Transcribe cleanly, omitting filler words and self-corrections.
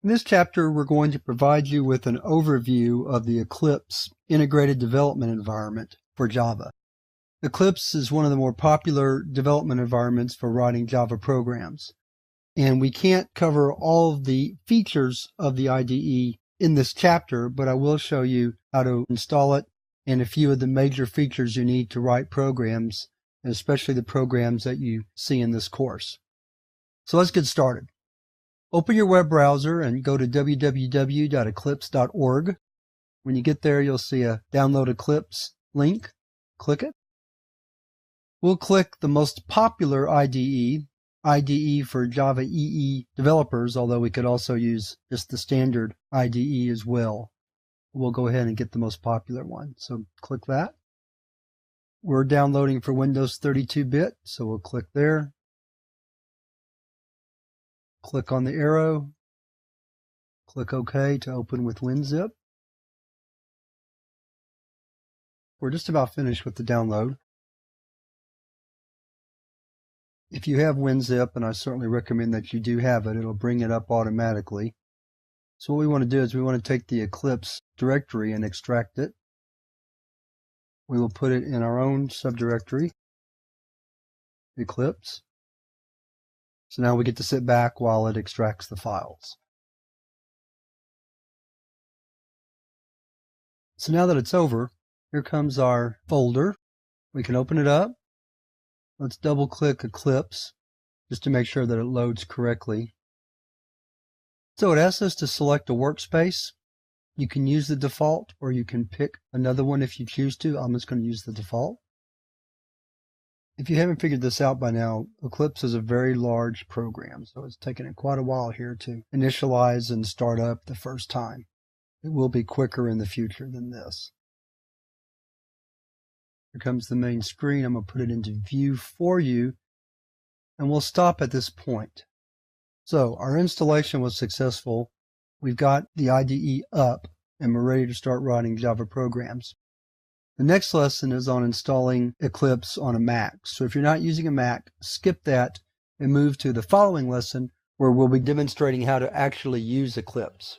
In this chapter, we're going to provide you with an overview of the Eclipse integrated development environment for Java. Eclipse is one of the more popular development environments for writing Java programs. And we can't cover all of the features of the IDE in this chapter, but I will show you how to install it and a few of the major features you need to write programs, and especially the programs that you see in this course. So let's get started. Open your web browser and go to www.eclipse.org. When you get there, you'll see a Download Eclipse link. Click it. We'll click the most popular IDE for Java EE developers, although we could also use just the standard IDE as well. We'll go ahead and get the most popular one. So click that. We're downloading for Windows 32-bit, so we'll click there. Click on the arrow. Click OK to open with WinZip. We're just about finished with the download. If you have WinZip, and I certainly recommend that you do have it, it'll bring it up automatically. So what we want to do is we want to take the Eclipse directory and extract it. We will put it in our own subdirectory, Eclipse. So now we get to sit back while it extracts the files. So now that it's over, here comes our folder. We can open it up. Let's double-click Eclipse just to make sure that it loads correctly. So it asks us to select a workspace. You can use the default, or you can pick another one if you choose to. I'm just going to use the default. If you haven't figured this out by now, Eclipse is a very large program, so it's taken it quite a while here to initialize and start up the first time. It will be quicker in the future than this. Here comes the main screen. I'm going to put it into view for you, and we'll stop at this point. So our installation was successful. We've got the IDE up, and we're ready to start writing Java programs. The next lesson is on installing Eclipse on a Mac. So if you're not using a Mac, skip that and move to the following lesson where we'll be demonstrating how to actually use Eclipse.